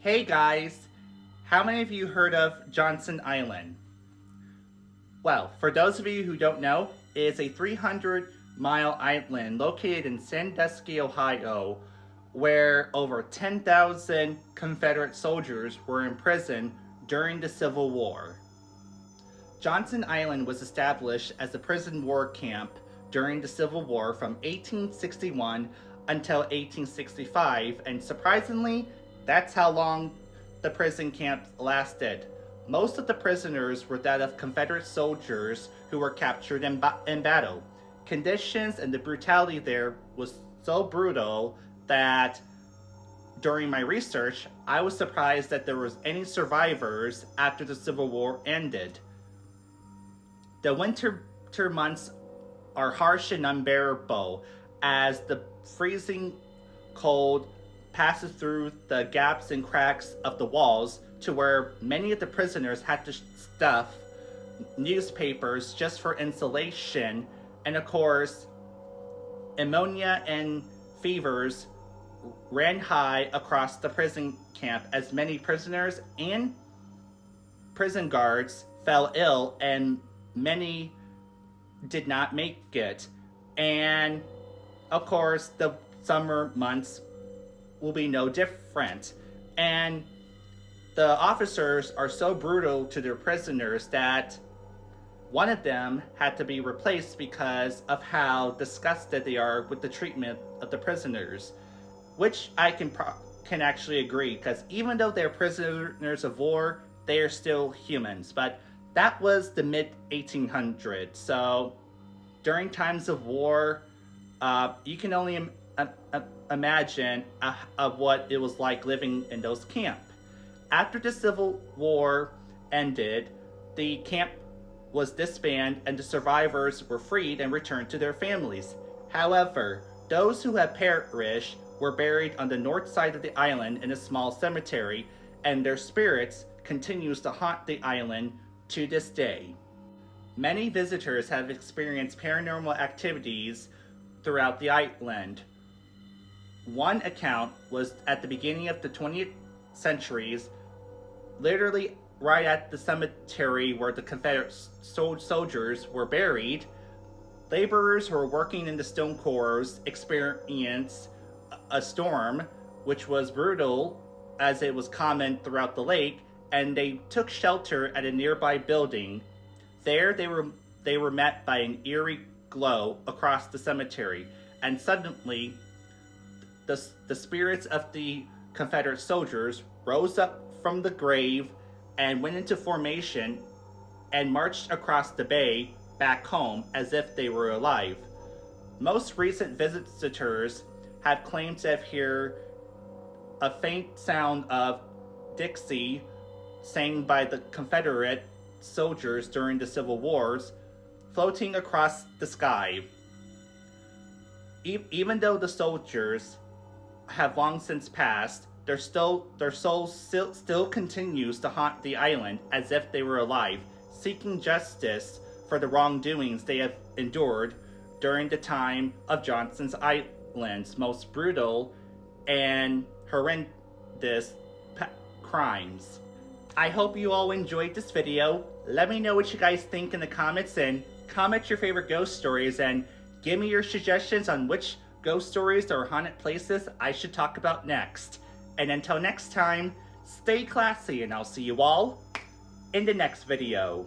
Hey guys, how many of you heard of Johnson Island? Well, for those of you who don't know, it is a 300-mile island located in Sandusky, Ohio, where over 10,000 Confederate soldiers were imprisoned during the Civil War. Johnson Island was established as a prison war camp during the Civil War from 1861 until 1865, and surprisingly, that's how long the prison camp lasted. Most of the prisoners were that of Confederate soldiers who were captured in battle. Conditions and the brutality there was so brutal that during my research, I was surprised that there was any survivors after the Civil War ended. The winter months are harsh and unbearable as the freezing cold passes through the gaps and cracks of the walls to where many of the prisoners had to stuff newspapers just for insulation, and of course pneumonia and fevers ran high across the prison camp as many prisoners and prison guards fell ill and many did not make it. And of course the summer months will be no different. And the officers are so brutal to their prisoners that one of them had to be replaced because of how disgusted they are with the treatment of the prisoners, which I can actually agree, because even though they're prisoners of war, they are still humans. But that was the mid-1800s, so during times of war, you can only imagine of what it was like living in those camps. After the Civil War ended, the camp was disbanded and the survivors were freed and returned to their families. However, those who had perished were buried on the north side of the island in a small cemetery, and their spirits continues to haunt the island to this day. Many visitors have experienced paranormal activities throughout the island. One account was at the beginning of the 20th centuries, literally right at the cemetery where the Confederate soldiers were buried. Laborers who were working in the stone quarries experienced a storm, which was brutal as it was common throughout the lake, and they took shelter at a nearby building. There they were met by an eerie glow across the cemetery, and suddenly the spirits of the Confederate soldiers rose up from the grave and went into formation and marched across the bay back home as if they were alive. Most recent visitors have claimed to have heard a faint sound of Dixie sang by the Confederate soldiers during the Civil Wars floating across the sky. Even though the soldiers have long since passed, their soul still continues to haunt the island as if they were alive, seeking justice for the wrongdoings they have endured during the time of Johnson's Island's most brutal and horrendous crimes. I hope you all enjoyed this video. Let me know what you guys think in the comments, and comment your favorite ghost stories, and give me your suggestions on which ghost stories or haunted places I should talk about next. And until next time, stay classy, and I'll see you all in the next video.